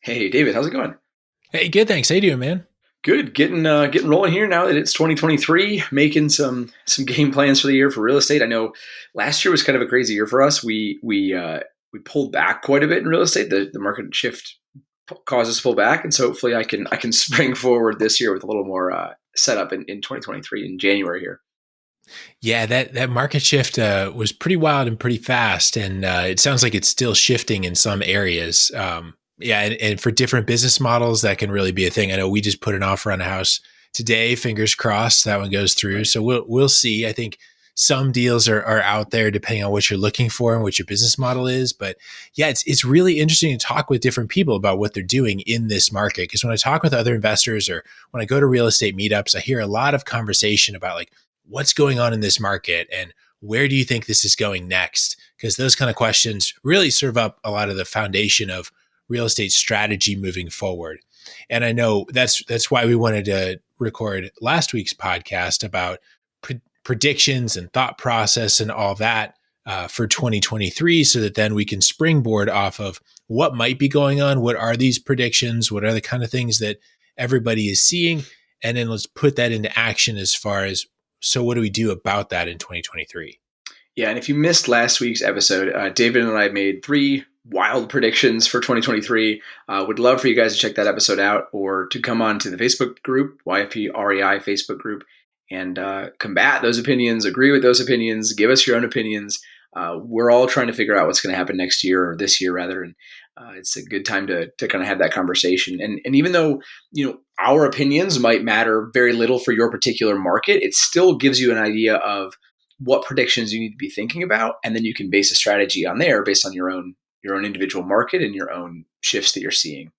Hey David, how's it going? Hey, good. Thanks. How you doing, man? Good, getting rolling here now that it's 2023. Making some game plans for the year for real estate. I know last year was kind of a crazy year for us. We pulled back quite a bit in real estate. The market shift caused us to pull back, and so hopefully I can spring forward this year with a little more setup in 2023 in January here. Yeah, that market shift was pretty wild and pretty fast, and it sounds like it's still shifting in some areas. Yeah, and for different business models, that can really be a thing. I know we just put an offer on a house today. Fingers crossed that one goes through. Right. So we'll see. I think some deals are out there depending on what you're looking for and what your business model is. But yeah, it's really interesting to talk with different people about what they're doing in this market. Because when I talk with other investors or when I go to real estate meetups, I hear a lot of conversation about like what's going on in this market and where do you think this is going next? Because those kind of questions really serve up a lot of the foundation of real estate strategy moving forward. And I know that's why we wanted to record last week's podcast about predictions and thought process and all that for 2023, so that then we can springboard off of what might be going on. What are these predictions? What are the kind of things that everybody is seeing? And then let's put that into action as far as, so what do we do about that in 2023? Yeah, and if you missed last week's episode, David and I made three wild predictions for 2023. Would love for you guys to check that episode out or to come on to the Facebook group, YFP REI Facebook group, and combat those opinions, agree with those opinions, give us your own opinions. We're all trying to figure out what's going to happen next year or this year rather, and it's a good time to kind of have that conversation. And even though our opinions might matter very little for your particular market, it still gives you an idea of what predictions you need to be thinking about, and then you can base a strategy on there based on your own individual market and your own shifts that you're seeing.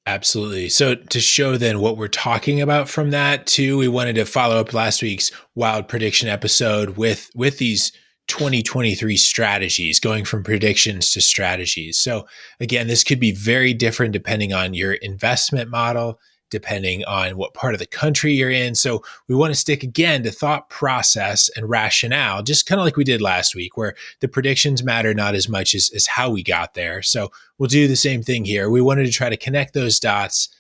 Absolutely. So to show then what we're talking about from that too, we wanted to follow up last week's wild prediction episode with these 2023 strategies, going from predictions to strategies. So again, this could be very different depending on your investment model, depending on what part of the country you're in. So we want to stick again to thought process and rationale, just kind of like we did last week, where the predictions matter not as much as how we got there. So we'll do the same thing here. We wanted to try to connect those dots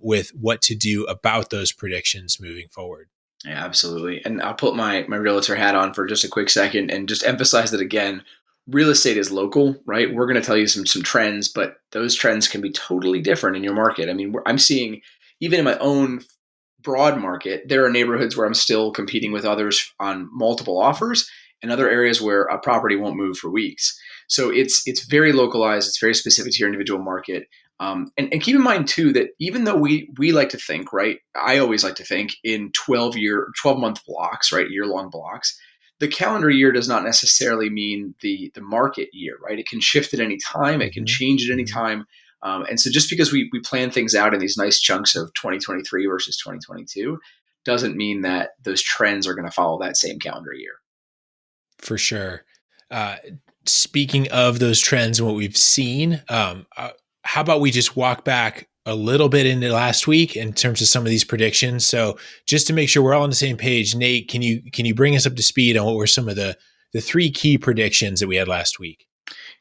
with what to do about those predictions moving forward. Yeah, absolutely. And I'll put my realtor hat on for just a quick second and just emphasize that again. Real estate is local, right? We're going to tell you some trends, but those trends can be totally different in your market. I mean, I'm seeing even in my own broad market, there are neighborhoods where I'm still competing with others on multiple offers, and other areas where a property won't move for weeks. So it's very localized. It's very specific to your individual market. And keep in mind too that even though we like to think, right, I always like to think in 12-month blocks, right, year long blocks. The calendar year does not necessarily mean the market year, right? It can shift at any time. It can Mm-hmm. change at any Mm-hmm. time. And so just because we plan things out in these nice chunks of 2023 versus 2022 doesn't mean that those trends are going to follow that same calendar year. For sure. Uh, Speaking of those trends and what we've seen, how about we just walk back a little bit into last week in terms of some of these predictions? So just to make sure we're all on the same page, Nate, can you bring us up to speed on what were some of the three key predictions that we had last week?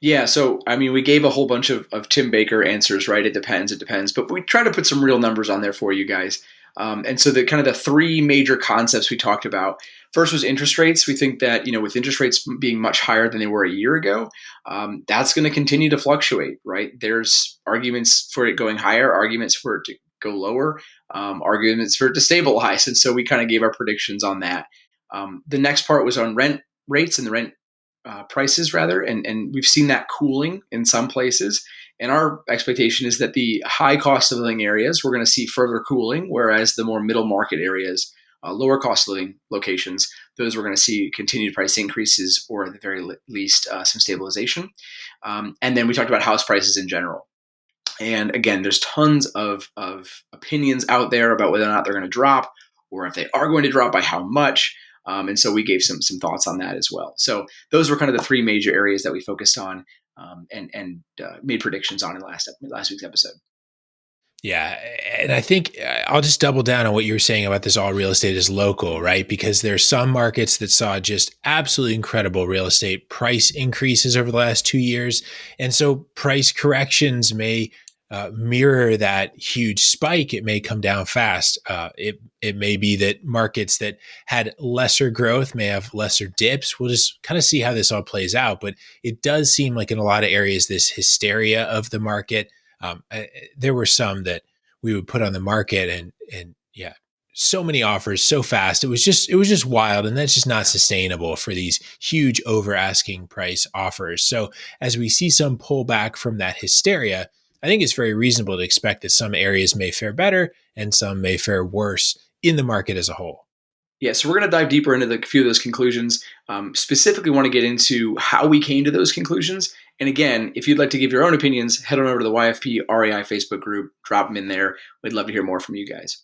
Yeah, so I mean, we gave a whole bunch of Tim Baker answers, right? It depends, but we try to put some real numbers on there for you guys. And so the kind of the three major concepts we talked about. First was interest rates. We think that with interest rates being much higher than they were a year ago, that's going to continue to fluctuate, right? There's arguments for it going higher, arguments for it to go lower, arguments for it to stabilize, and so we kind of gave our predictions on that. The next part was on rent rates and the rent prices rather, and we've seen that cooling in some places. And our expectation is that the high cost of living areas, we're going to see further cooling, whereas the more middle market areas, lower cost of living locations, those we're going to see continued price increases or at the very least some stabilization. And then we talked about house prices in general. And again, there's tons of opinions out there about whether or not they're going to drop or if they are going to drop by how much. And so we gave some thoughts on that as well. So those were kind of the three major areas that we focused on and made predictions on in last week's episode. Yeah. And I think I'll just double down on what you were saying about this all real estate is local, right? Because there's some markets that saw just absolutely incredible real estate price increases over the last 2 years. And so price corrections may mirror that huge spike, it may come down fast. It may be that markets that had lesser growth may have lesser dips. We'll just kind of see how this all plays out. But it does seem like in a lot of areas, this hysteria of the market. There were some that we would put on the market, and yeah, so many offers so fast. It was just wild, and that's just not sustainable for these huge over asking price offers. So as we see some pullback from that hysteria, I think it's very reasonable to expect that some areas may fare better and some may fare worse in the market as a whole. Yeah, so we're going to dive deeper into a few of those conclusions. Specifically, want to get into how we came to those conclusions. And again, if you'd like to give your own opinions, head on over to the YFP REI Facebook group, drop them in there. We'd love to hear more from you guys.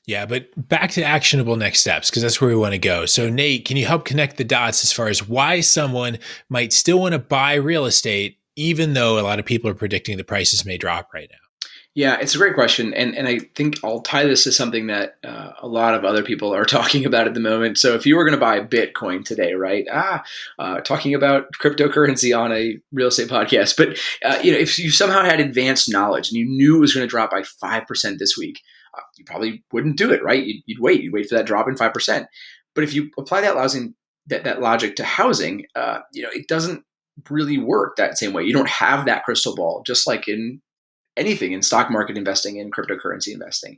Yeah, but back to actionable next steps, because that's where we want to go. So, Nate, can you help connect the dots as far as why someone might still want to buy real estate, even though a lot of people are predicting the prices may drop right now? Yeah, it's a great question. And I think I'll tie this to something that a lot of other people are talking about at the moment. So if you were going to buy Bitcoin today, right? Talking about cryptocurrency on a real estate podcast. But, if you somehow had advanced knowledge and you knew it was going to drop by 5% this week, you probably wouldn't do it, right? You'd wait. You'd wait for that drop in 5%. But if you apply that logic to housing, it doesn't really work that same way. You don't have that crystal ball, just like in anything in stock market investing, in cryptocurrency investing.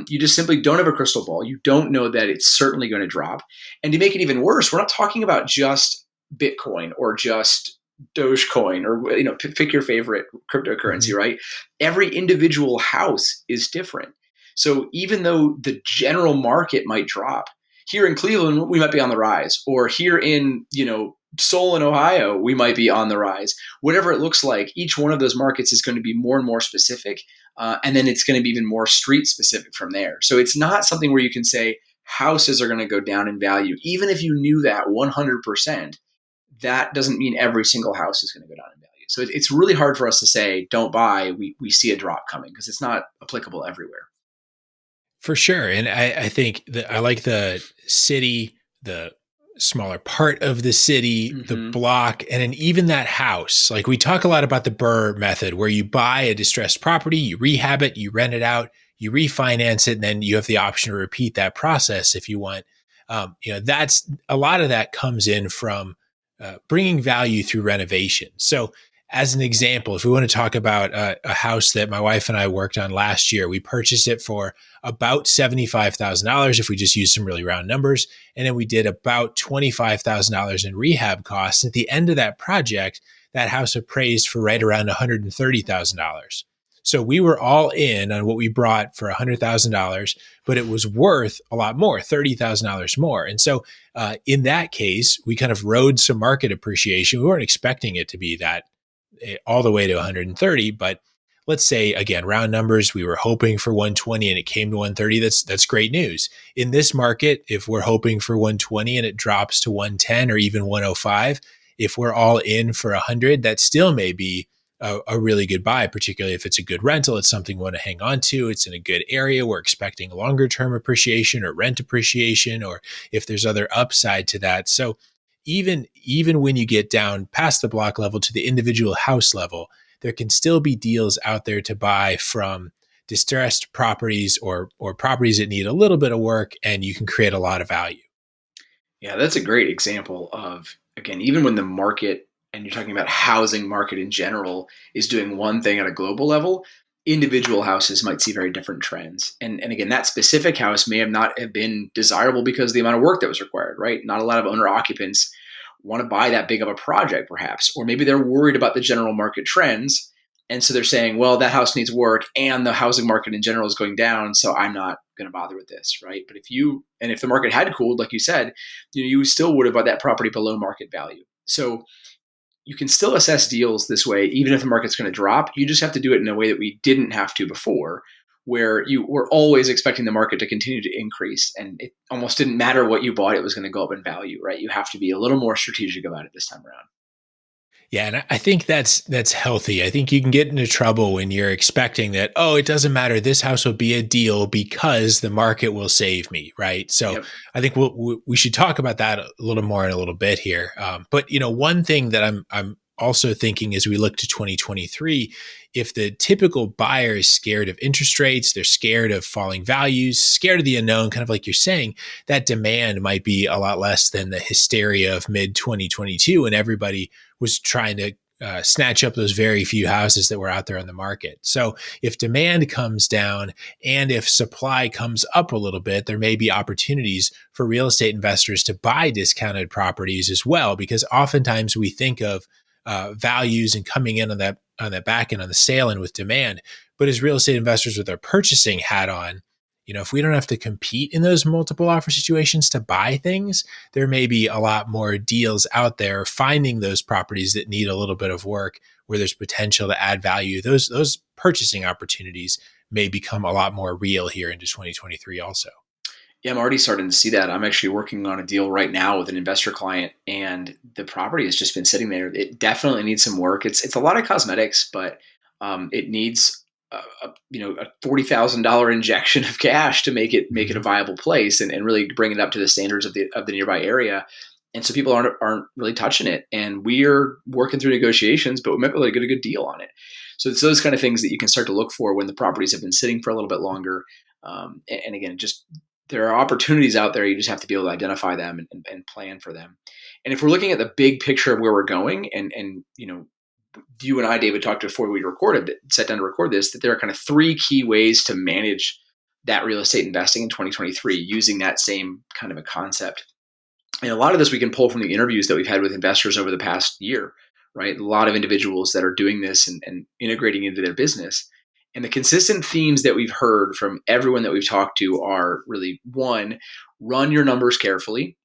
You just simply don't have a crystal ball. You don't know that it's certainly going to drop. And to make it even worse, we're not talking about just Bitcoin or just Dogecoin or pick your favorite cryptocurrency, Mm-hmm. right? Every individual house is different. So even though the general market might drop, here in Cleveland we might be on the rise, or here in Solon, Ohio, we might be on the rise. Whatever it looks like, each one of those markets is going to be more and more specific. And then it's going to be even more street specific from there. So it's not something where you can say houses are going to go down in value. Even if you knew that 100%, that doesn't mean every single house is going to go down in value. So it's really hard for us to say, don't buy. We see a drop coming because it's not applicable everywhere. For sure. And I think that I like the city, the smaller part of the city, the Mm-hmm. block, and then even that house. Like we talk a lot about the Burr method, where you buy a distressed property, you rehab it, you rent it out, you refinance it, and then you have the option to repeat that process if you want. That's a lot of that comes in from bringing value through renovation. So, as an example, if we want to talk about a house that my wife and I worked on last year, we purchased it for about $75,000 if we just use some really round numbers. And then we did about $25,000 in rehab costs. At the end of that project, that house appraised for right around $130,000. So we were all in on what we brought for $100,000, but it was worth a lot more, $30,000 more. And so in that case, we kind of rode some market appreciation. We weren't expecting it to be that all the way to 130, but let's say again, round numbers, we were hoping for 120 and it came to 130. That's great news. In this market, if we're hoping for 120 and it drops to 110 or even 105, if we're all in for 100, that still may be a really good buy, particularly if it's a good rental. It's something we want to hang on to. It's in a good area. We're expecting longer term appreciation or rent appreciation, or if there's other upside to that. So even when you get down past the block level to the individual house level, there can still be deals out there to buy from distressed properties or properties that need a little bit of work, and you can create a lot of value. Yeah, that's a great example of, again, even when the market, and you're talking about housing market in general, is doing one thing at a global level, individual houses might see very different trends. And again, that specific house may have not have been desirable because of the amount of work that was required, right? Not a lot of owner occupants want to buy that big of a project, perhaps. Or maybe they're worried about the general market trends. And so they're saying, well, that house needs work and the housing market in general is going down, so I'm not going to bother with this, right? But if the market had cooled, like you said, you still would have bought that property below market value. So you can still assess deals this way, even if the market's going to drop. You just have to do it in a way that we didn't have to before, where you were always expecting the market to continue to increase. And it almost didn't matter what you bought, it was going to go up in value, right? You have to be a little more strategic about it this time around. Yeah, and I think that's healthy. I think you can get into trouble when you're expecting that, oh, it doesn't matter, this house will be a deal because the market will save me, right? So Yep. I think we should talk about that a little more in a little bit here. But one thing that I'm also thinking as we look to 2023, if the typical buyer is scared of interest rates, they're scared of falling values, scared of the unknown, kind of like you're saying, that demand might be a lot less than the hysteria of mid 2022 when everybody was trying to snatch up those very few houses that were out there on the market. So if demand comes down and if supply comes up a little bit, there may be opportunities for real estate investors to buy discounted properties as well, because oftentimes we think of values and coming in on that back end on the sale and with demand. But as real estate investors with our purchasing hat on, if we don't have to compete in those multiple offer situations to buy things, there may be a lot more deals out there finding those properties that need a little bit of work where there's potential to add value. Those purchasing opportunities may become a lot more real here into 2023 also. Yeah, I'm already starting to see that. I'm actually working on a deal right now with an investor client, and the property has just been sitting there. It definitely needs some work. It's a lot of cosmetics, but it needs a $40,000 injection of cash to make it a viable place and really bring it up to the standards of the nearby area. And so people aren't really touching it, and we're working through negotiations, but we might be able to get a good deal on it. So it's those kind of things that you can start to look for when the properties have been sitting for a little bit longer. And again, just there are opportunities out there. You just have to be able to identify them and plan for them. And if we're looking at the big picture of where we're going, and you and I, David, talked before we sat down to record this, that there are kind of three key ways to manage that real estate investing in 2023 using that same kind of a concept. And a lot of this we can pull from the interviews that we've had with investors over the past year, right? A lot of individuals that are doing this and integrating into their business. And the consistent themes that we've heard from everyone that we've talked to are really, one, run your numbers carefully,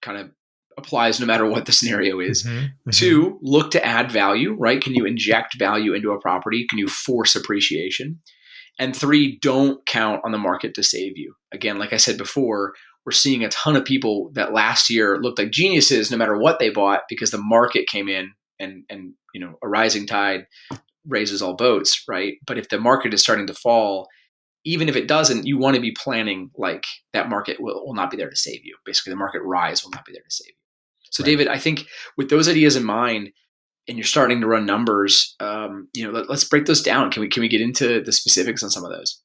kind of applies no matter what the scenario is. Two, look to add value, right? Can you inject value into a property? Can you force appreciation? And three, don't count on the market to save you. Again, like I said before, we're seeing a ton of people that last year looked like geniuses no matter what they bought because the market came in and a rising tide raises all boats, right? But if the market is starting to fall, even if it doesn't, you want to be planning like that market will not be there to save you. Basically, the market rise will not be there to save you. So, right. David, I think with those ideas in mind, and you're starting to run numbers, let's break those down. Can we get into the specifics on some of those?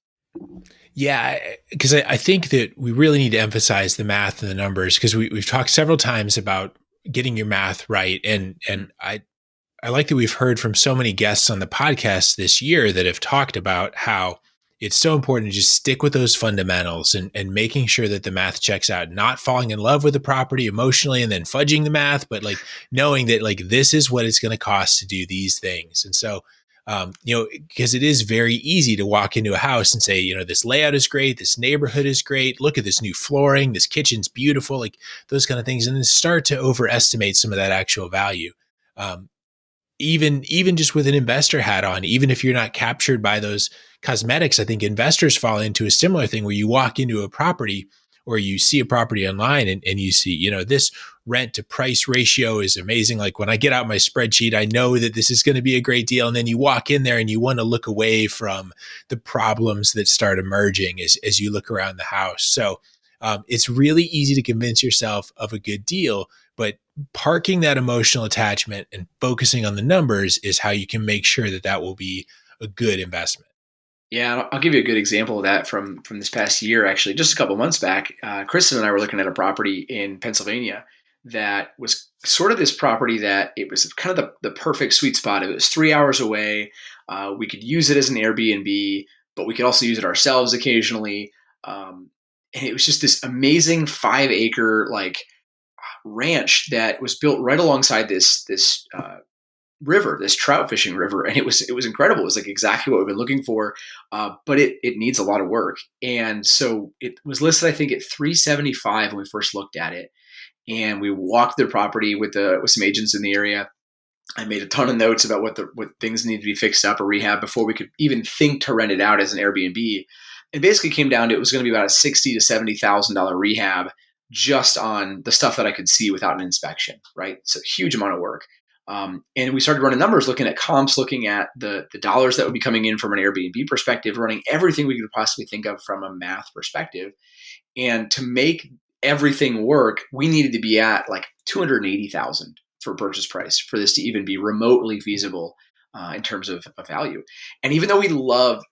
Yeah, because I think that we really need to emphasize the math and the numbers, because we've talked several times about getting your math right. And I like that we've heard from so many guests on the podcast this year that have talked about how it's so important to just stick with those fundamentals and making sure that the math checks out, not falling in love with the property emotionally and then fudging the math, but like knowing that like this is what it's going to cost to do these things. And so, because it is very easy to walk into a house and say, this layout is great, this neighborhood is great, look at this new flooring, this kitchen's beautiful, like those kind of things, and then start to overestimate some of that actual value. Even just with an investor hat on, even if you're not captured by those cosmetics, I think investors fall into a similar thing where you walk into a property or you see a property online and you see, this rent to price ratio is amazing. Like when I get out my spreadsheet, I know that this is going to be a great deal. And then you walk in there and you want to look away from the problems that start emerging as you look around the house. So it's really easy to convince yourself of a good deal, but parking that emotional attachment and focusing on the numbers is how you can make sure that will be a good investment. Yeah, I'll give you a good example of that from this past year. Actually, just a couple of months back, Kristen and I were looking at a property in Pennsylvania that was sort of this property that it was kind of the perfect sweet spot. It was 3 hours away. We could use it as an Airbnb, but we could also use it ourselves occasionally. And it was just this amazing 5-acre ranch that was built right alongside this river, this trout fishing river, and it was incredible. It was like exactly what we've been looking for, but it needs a lot of work. And so it was listed, I think, at $375 when we first looked at it. And we walked the property with some agents in the area. I made a ton of notes about what things need to be fixed up or rehab before we could even think to rent it out as an Airbnb. It basically came down to it was going to be about a $60,000 to $70,000 rehab just on the stuff that I could see without an inspection, right? So huge amount of work. And we started running numbers, looking at comps, looking at the dollars that would be coming in from an Airbnb perspective, running everything we could possibly think of from a math perspective. And to make everything work, we needed to be at like $280,000 for purchase price for this to even be remotely feasible in terms of value. And even though we loved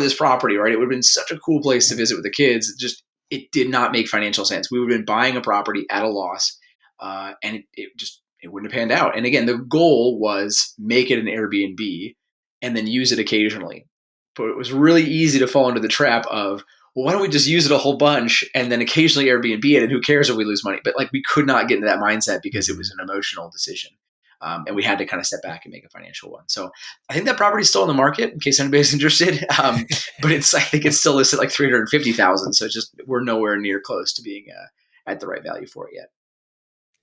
this property, right, it would have been such a cool place to visit with the kids. Just it did not make financial sense. We would have been buying a property at a loss, and it wouldn't have panned out. And again, the goal was make it an Airbnb and then use it occasionally. But it was really easy to fall into the trap of, well, why don't we just use it a whole bunch and then occasionally Airbnb it, and who cares if we lose money? But like we could not get into that mindset because it was an emotional decision. And we had to kind of step back and make a financial one. So I think that property is still in the market in case anybody's interested. But I think it's still listed like 350,000. So it's just, we're nowhere near close to being at the right value for it yet.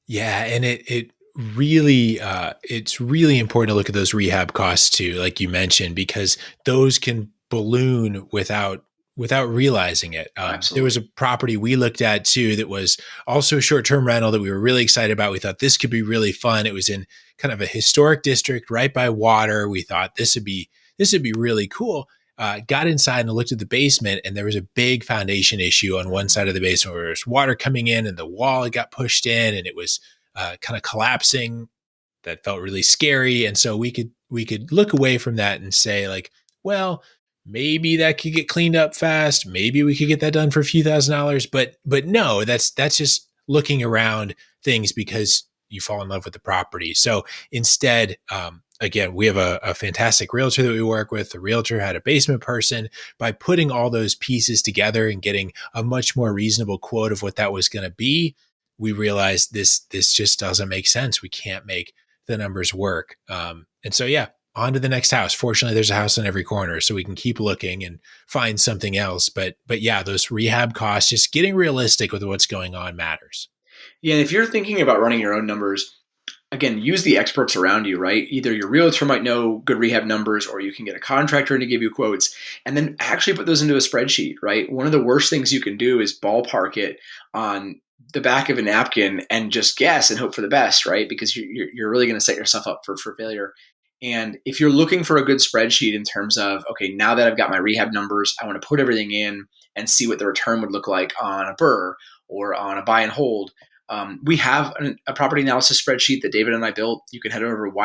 Yeah, and it really it's really important to look at those rehab costs too, like you mentioned, because those can balloon without realizing it. There was Absolutely. a property we looked at too that was also a short-term rental that we were really excited about. We thought this could be really fun. It was in kind of a historic district right by water. We thought this would be really cool. Got inside and looked at the basement, and there was a big foundation issue on one side of the basement where there was water coming in, and the wall got pushed in, and it was kind of collapsing. That felt really scary, and so we could look away from that and say like, well, maybe that could get cleaned up fast. Maybe we could get that done for a few $1,000s. But no, that's just looking around things because you fall in love with the property. So instead, again, we have a fantastic realtor that we work with. The realtor had a basement person. By putting all those pieces together and getting a much more reasonable quote of what that was going to be, we realized this just doesn't make sense. We can't make the numbers work. And so, yeah, on to the next house. Fortunately, there's a house on every corner, so we can keep looking and find something else. But yeah, those rehab costs, just getting realistic with what's going on matters. Yeah. And if you're thinking about running your own numbers, again, use the experts around you, right? Either your realtor might know good rehab numbers, or you can get a contractor in to give you quotes, and then actually put those into a spreadsheet, right? One of the worst things you can do is ballpark it on the back of a napkin and just guess and hope for the best, right? Because you're really going to set yourself up for failure. And if you're looking for a good spreadsheet in terms of, okay, now that I've got my rehab numbers, I want to put everything in and see what the return would look like on a BRRRR or on a buy and hold. We have a property analysis spreadsheet that David and I built. You can head over to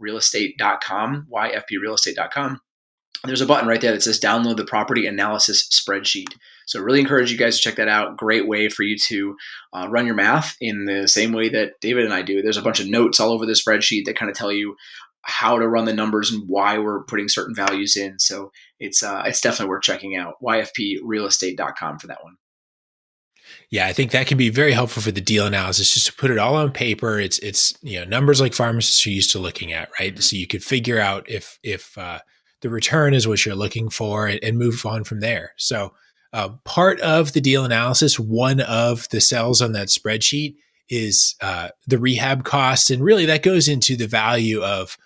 yfprealestate.com, yfprealestate.com. There's a button right there that says download the property analysis spreadsheet. So really encourage you guys to check that out. Great way for you to run your math in the same way that David and I do. There's a bunch of notes all over the spreadsheet that kind of tell you how to run the numbers and why we're putting certain values in. So it's definitely worth checking out. yfprealestate.com for that one. Yeah, I think that can be very helpful for the deal analysis, just to put it all on paper. It's numbers like pharmacists are used to looking at, right? Mm-hmm. So you could figure out if the return is what you're looking for, and move on from there. So part of the deal analysis, one of the cells on that spreadsheet is the rehab costs, and really that goes into the value of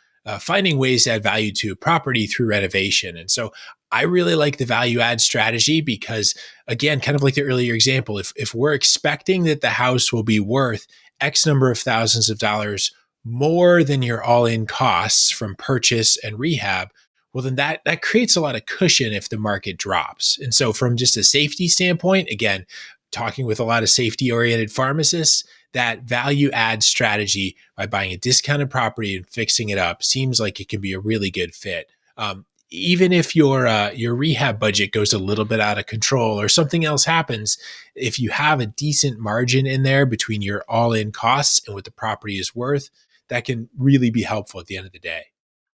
finding ways to add value to a property through renovation. And so I really like the value add strategy because, again, kind of like the earlier example, if we're expecting that the house will be worth X number of thousands of dollars more than your all in costs from purchase and rehab, well, then that creates a lot of cushion if the market drops. And so, from just a safety standpoint, again, talking with a lot of safety oriented pharmacists, that value add strategy by buying a discounted property and fixing it up seems like it can be a really good fit. Even if your rehab budget goes a little bit out of control or something else happens, if you have a decent margin in there between your all-in costs and what the property is worth, that can really be helpful at the end of the day.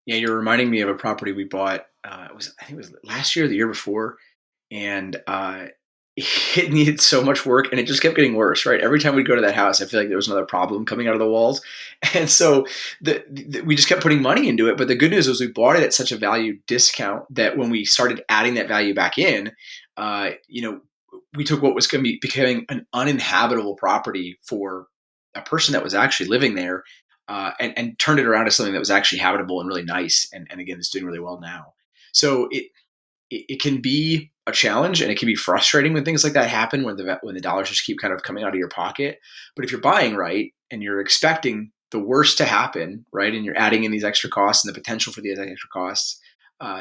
Yeah, you're reminding me of a property we bought. I think it was last year, or the year before, and it needed so much work, and it just kept getting worse. Right, every time we'd go to that house, I feel like there was another problem coming out of the walls, and so we just kept putting money into it. But the good news was we bought it at such a value discount that when we started adding that value back in, we took what was going to be becoming an uninhabitable property for a person that was actually living there, and turned it around to something that was actually habitable and really nice. And again, it's doing really well now. So it can be a challenge, and it can be frustrating when things like that happen, when the dollars just keep kind of coming out of your pocket. But if you're buying right and you're expecting the worst to happen, right, and you're adding in these extra costs and the potential for these extra costs,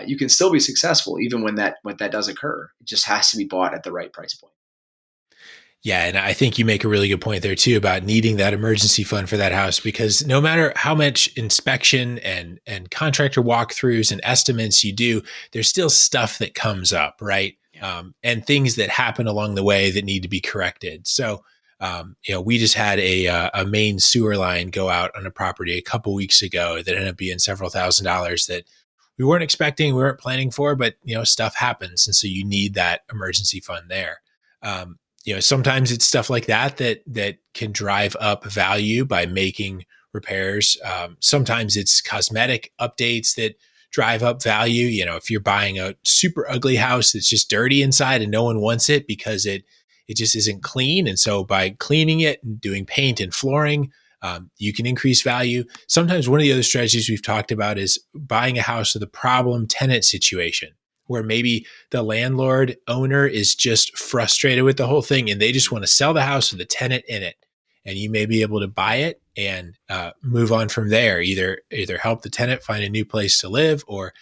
you can still be successful even when that does occur. It just has to be bought at the right price point. Yeah, and I think you make a really good point there too about needing that emergency fund for that house, because no matter how much inspection and contractor walkthroughs and estimates you do, there's still stuff that comes up, right? Yeah. And things that happen along the way that need to be corrected. So, we just had a main sewer line go out on a property a couple weeks ago that ended up being several $1,000s that we weren't expecting, we weren't planning for, but stuff happens, and so you need that emergency fund there. Sometimes it's stuff like that can drive up value by making repairs. Sometimes it's cosmetic updates that drive up value. If you're buying a super ugly house that's just dirty inside and no one wants it because it just isn't clean, and so by cleaning it and doing paint and flooring, you can increase value. Sometimes one of the other strategies we've talked about is buying a house with a problem tenant situation, where maybe the landlord owner is just frustrated with the whole thing and they just want to sell the house with a tenant in it. And you may be able to buy it and move on from there. Either help the tenant find a new place to live, or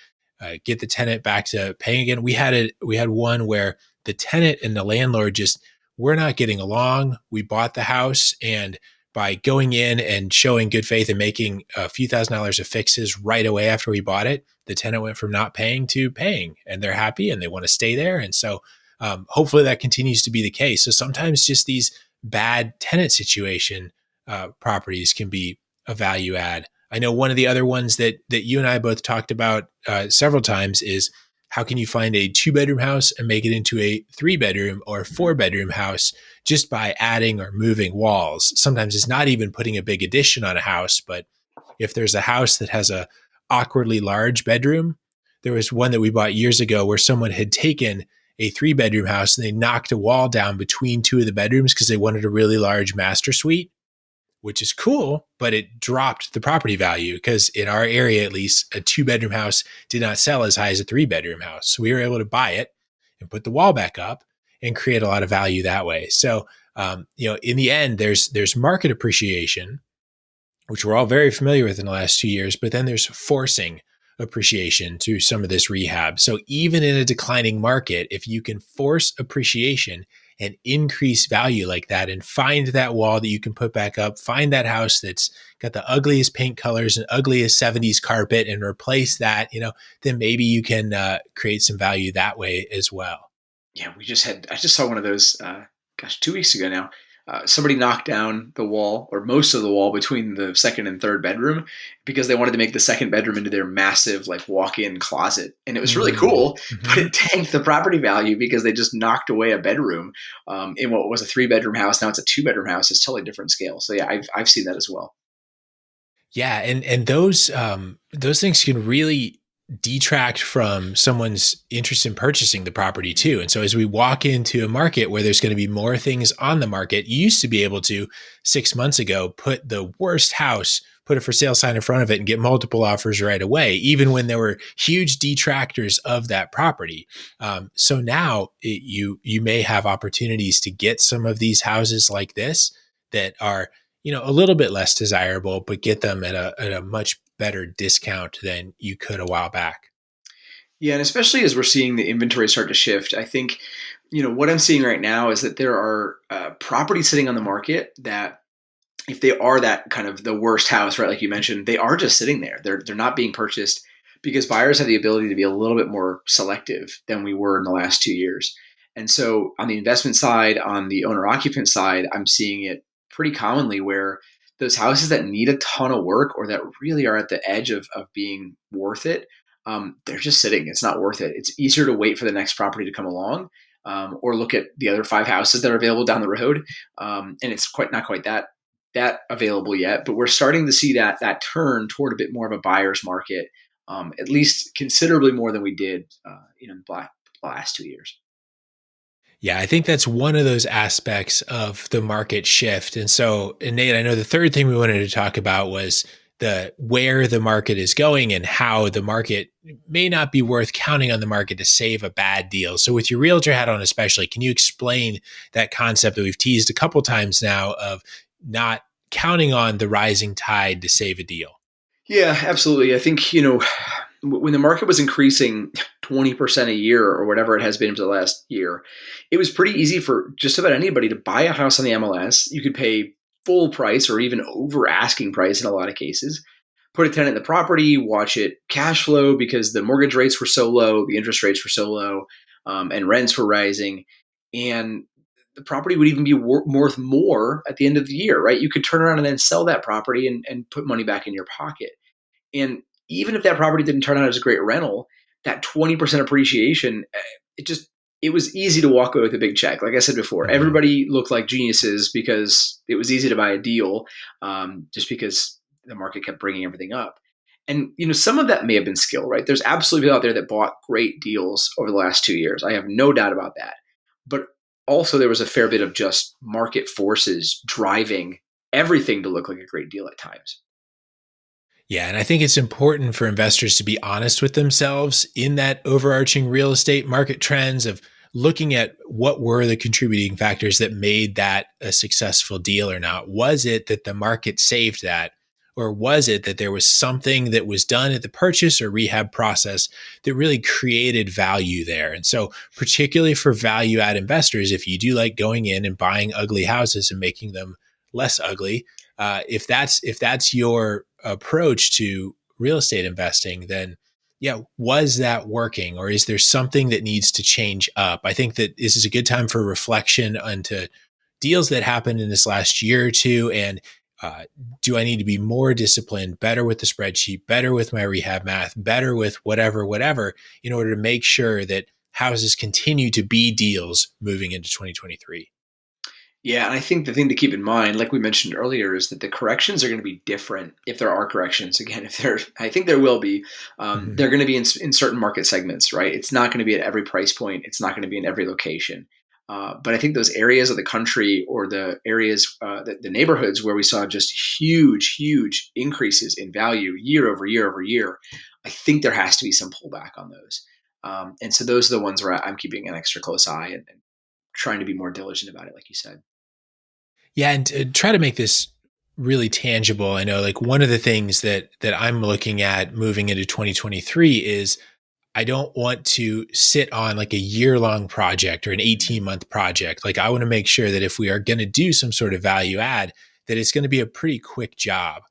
get the tenant back to paying again. We had one where the tenant and the landlord just were not getting along. We bought the house, and by going in and showing good faith and making a few $1,000s of fixes right away after we bought it, the tenant went from not paying to paying, and they're happy and they want to stay there. And so hopefully that continues to be the case. So sometimes just these bad tenant situation properties can be a value add. I know one of the other ones that you and I both talked about several times is, how can you find a 2-bedroom house and make it into a 3-bedroom or 4-bedroom house just by adding or moving walls? Sometimes it's not even putting a big addition on a house, but if there's a house that has a awkwardly large bedroom, there was one that we bought years ago where someone had taken a 3-bedroom house and they knocked a wall down between two of the bedrooms because they wanted a really large master suite, which is cool, but it dropped the property value because in our area, at least, a 2-bedroom house did not sell as high as a 3-bedroom house. So we were able to buy it and put the wall back up and create a lot of value that way. So, in the end, there's market appreciation, which we're all very familiar with in the last 2 years, but then there's forcing appreciation through some of this rehab. So even in a declining market, if you can force appreciation and increase value like that, and find that wall that you can put back up, find that house that's got the ugliest paint colors and ugliest 70s carpet and replace that, then maybe you can create some value that way as well. Yeah, I just saw one of those, 2 weeks ago now. Somebody knocked down the wall, or most of the wall, between the second and third bedroom because they wanted to make the second bedroom into their massive walk-in closet. And it was really cool, but it tanked the property value because they just knocked away a bedroom in what was a 3-bedroom house. Now it's a 2-bedroom house. It's totally different scale. So yeah, I've seen that as well. Yeah, and those things can really detract from someone's interest in purchasing the property too. And so as we walk into a market where there's going to be more things on the market, you used to be able to 6 months ago put the worst house, put a for sale sign in front of it and get multiple offers right away, even when there were huge detractors of that property. So now you may have opportunities to get some of these houses like this that are a little bit less desirable, but get them at a much better discount than you could a while back. Yeah, and especially as we're seeing the inventory start to shift, I think, what I'm seeing right now is that there are properties sitting on the market that, if they are that kind of the worst house, right, like you mentioned, they are just sitting there. They're not being purchased because buyers have the ability to be a little bit more selective than we were in the last 2 years. And so on the investment side, on the owner occupant side, I'm seeing it pretty commonly where those houses that need a ton of work or that really are at the edge of being worth it, they're just sitting. It's not worth it. It's easier to wait for the next property to come along, or look at the other 5 houses that are available down the road. And it's not quite that available yet, but we're starting to see that turn toward a bit more of a buyer's market, at least considerably more than we did, in the last 2 years. Yeah, I think that's one of those aspects of the market shift. And Nate, I know the third thing we wanted to talk about was the where the market is going and how the market may not be worth counting on the market to save a bad deal. So with your realtor hat on especially, can you explain that concept that we've teased a couple times now of not counting on the rising tide to save a deal? Yeah, absolutely. I think, when the market was increasing 20% a year or whatever it has been for the last year, it was pretty easy for just about anybody to buy a house on the MLS. You could pay full price or even over asking price in a lot of cases, put a tenant in the property, watch it cash flow because the mortgage rates were so low, the interest rates were so low, and rents were rising. And the property would even be worth more at the end of the year, right? You could turn around and then sell that property and put money back in your pocket. And even if that property didn't turn out as a great rental, that 20% appreciation, it just, it was easy to walk away with a big check. Like I said before, Mhm. everybody looked like geniuses because it was easy to buy a deal, just because the market kept bringing everything up. And some of that may have been skill, right? There's absolutely people out there that bought great deals over the last 2 years. I have no doubt about that. But also there was a fair bit of just market forces driving everything to look like a great deal at times. Yeah, and I think it's important for investors to be honest with themselves in that overarching real estate market trends of looking at what were the contributing factors that made that a successful deal or not. Was it that the market saved that? Or was it that there was something that was done at the purchase or rehab process that really created value there? And so, particularly for value add investors, if you do like going in and buying ugly houses and making them less ugly, if that's your approach to real estate investing, then yeah, was that working, or is there something that needs to change up? I think that this is a good time for reflection onto deals that happened in this last year or two, and uh, do I need to be more disciplined, better with the spreadsheet, better with my rehab math, better with whatever, in order to make sure that houses continue to be deals moving into 2023? Yeah, and I think the thing to keep in mind, like we mentioned earlier, is that the corrections are going to be different if there are corrections. Again, if there, I think there will be. Mhm. They're going to be in certain market segments, right? It's not going to be at every price point. It's not going to be in every location. But I think those areas of the country or the areas, the neighborhoods where we saw just huge, huge increases in value year over year over year, I think there has to be some pullback on those. And so those are the ones where I'm keeping an extra close eye and trying to be more diligent about it, like you said. Yeah, and to try to make this really tangible, I know like one of the things that I'm looking at moving into 2023 is I don't want to sit on like a year-long project or an Mhm. 18-month project. Like I want to make sure that if we are going to do some sort of value add, that it's going to be a pretty quick job,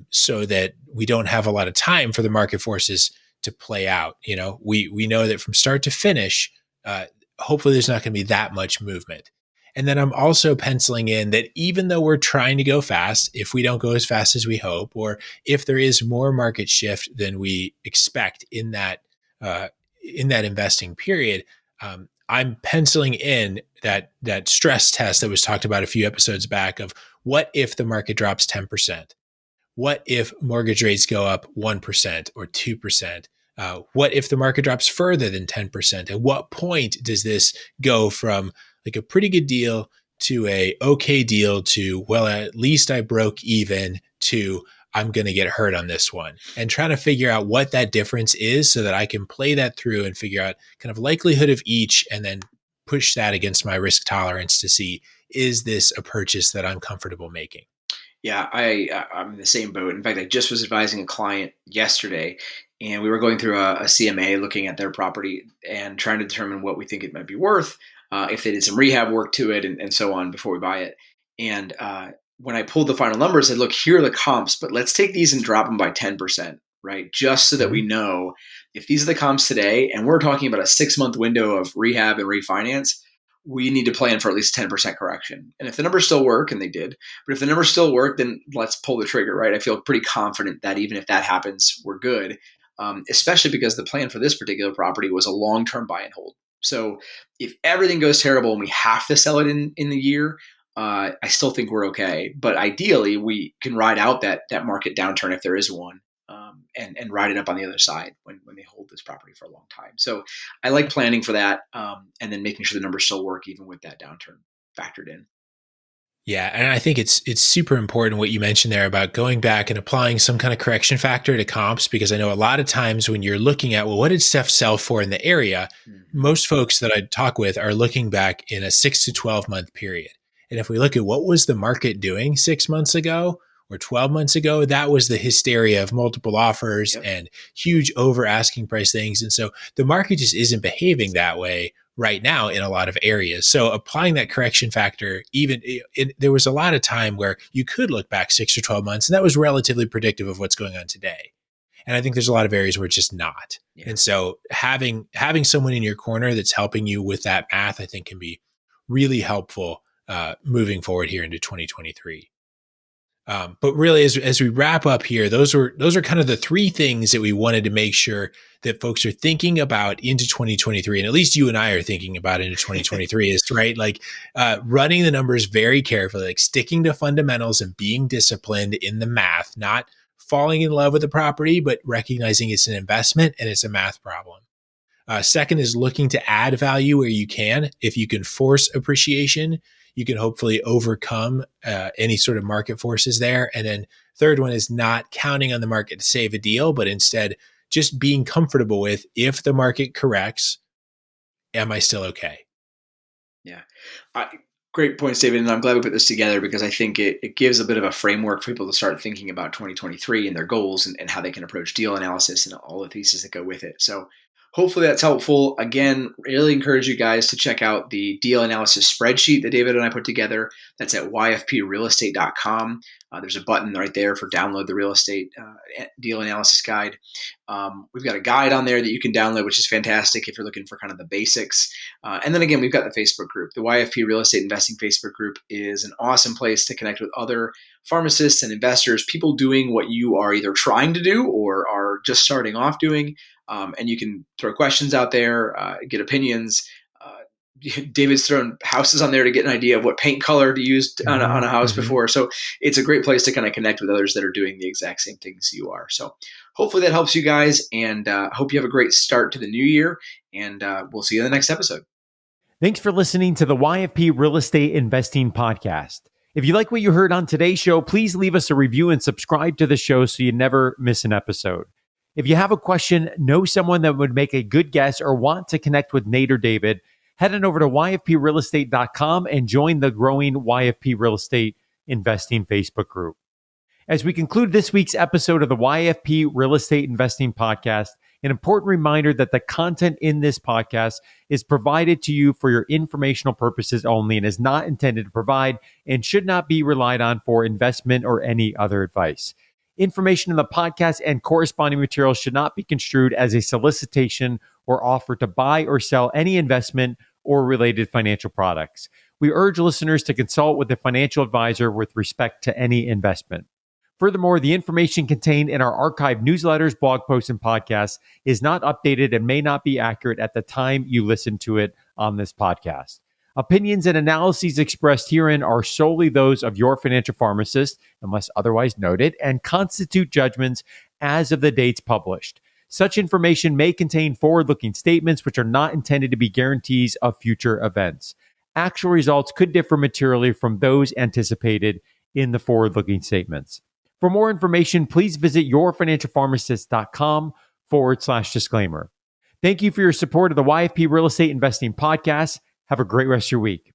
so that we don't have a lot of time for the market forces to play out. We know that from start to finish, uh, hopefully there's not going to be that much movement. And then I'm also penciling in that even though we're trying to go fast, if we don't go as fast as we hope, or if there is more market shift than we expect uh, in that investing period, I'm penciling in that stress test that was talked about a few episodes back of what if the market drops 10%? What if mortgage rates go up 1% or 2%? What if the market drops further than 10%? At what point does this go from like a pretty good deal to a okay deal to, well, at least I broke even to I'm going to get hurt on this one, and trying to figure out what that difference is so that I can play that through and figure out kind of likelihood of each and then push that against my risk tolerance to see, is this a purchase that I'm comfortable making? Yeah, I'm in the same boat. In fact, I just was advising a client yesterday, and we were going through a CMA, looking at their property and trying to determine what we think it might be worth, if they did some rehab work to it, and so on before we buy it. And when I pulled the final numbers, I said, "Look, here are the comps, but let's take these and drop them by 10%, right? Just so that we Mhm. know if these are the comps today, and we're talking about a 6 month window of rehab and refinance." We need to plan for at least 10% correction. And if the numbers still work, and they did, but if the numbers still work, then let's pull the trigger, right? I feel pretty confident that even if that happens, we're good, especially because the plan for this particular property was a long term buy and hold. So if everything goes terrible and we have to sell it in the year, I still think we're okay. But ideally, we can ride out that market downturn if there is one, and ride it up on the other side when they hold this property for a long time. So I like planning for that, and then making sure the numbers still work even with that downturn factored in. Yeah, and I think it's super important what you mentioned there about going back and applying some kind of correction factor to comps, because I know a lot of times when you're looking at, well, what did stuff sell for in the area, Mhm. most folks that I talk with are looking back in a 6 to 12 month period. And if we look at what was the market doing 6 months ago, Or 12 months ago, that was the hysteria of multiple offers Yep. and huge over asking price things. And so the market just isn't behaving that way right now in a lot of areas. So applying that correction factor, there was a lot of time where you could look back 6 or 12 months, and that was relatively predictive of what's going on today. And I think there's a lot of areas where it's just not. Yeah. And so having someone in your corner that's helping you with that math, I think can be really helpful moving forward here into 2023. But really, as we wrap up here, those are kind of the three things that we wanted to make sure that folks are thinking about into 2023, and at least you and I are thinking about into 2023 is right, like running the numbers very carefully, like sticking to fundamentals and being disciplined in the math, not falling in love with the property, but recognizing it's an investment and it's a math problem. Second is looking to add value where you can. If you can force appreciation, you can hopefully overcome any sort of market forces there. And then third one is not counting on the market to save a deal, but instead just being comfortable with, if the market corrects, am I still okay? Yeah. Great points, David. And I'm glad we put this together because I think it gives a bit of a framework for people to start thinking about 2023 and their goals and how they can approach deal analysis and all the pieces that go with it. So hopefully that's helpful. Again, really encourage you guys to check out the deal analysis spreadsheet that David and I put together. That's at yfprealestate.com. There's a button right there for download the real estate deal analysis guide. We've got a guide on there that you can download, which is fantastic if you're looking for kind of the basics. And then again, we've got the Facebook group. The YFP Real Estate Investing Facebook group is an awesome place to connect with other pharmacists and investors, people doing what you are either trying to do or are just starting off doing. And you can throw questions out there, get opinions. David's thrown houses on there to get an idea of what paint color to use on a house before. So it's a great place to kind of connect with others that are doing the exact same things you are. So hopefully that helps you guys, and hope you have a great start to the new year, and we'll see you in the next episode. Thanks for listening to the YFP Real Estate Investing Podcast. If you like what you heard on today's show, please leave us a review and subscribe to the show so you never miss an episode. If you have a question, know someone that would make a good guest, or want to connect with Nate or David, head on over to yfprealestate.com and join the growing YFP Real Estate Investing Facebook group. As we conclude this week's episode of the YFP Real Estate Investing Podcast, an important reminder that the content in this podcast is provided to you for your informational purposes only and is not intended to provide and should not be relied on for investment or any other advice. Information in the podcast and corresponding materials should not be construed as a solicitation or offer to buy or sell any investment or related financial products. We urge listeners to consult with a financial advisor with respect to any investment. Furthermore, the information contained in our archived newsletters, blog posts, and podcasts is not updated and may not be accurate at the time you listen to it on this podcast. Opinions and analyses expressed herein are solely those of your financial pharmacist, unless otherwise noted, and constitute judgments as of the dates published. Such information may contain forward-looking statements which are not intended to be guarantees of future events. Actual results could differ materially from those anticipated in the forward-looking statements. For more information, please visit yourfinancialpharmacist.com/disclaimer. Thank you for your support of the YFP Real Estate Investing Podcast. Have a great rest of your week.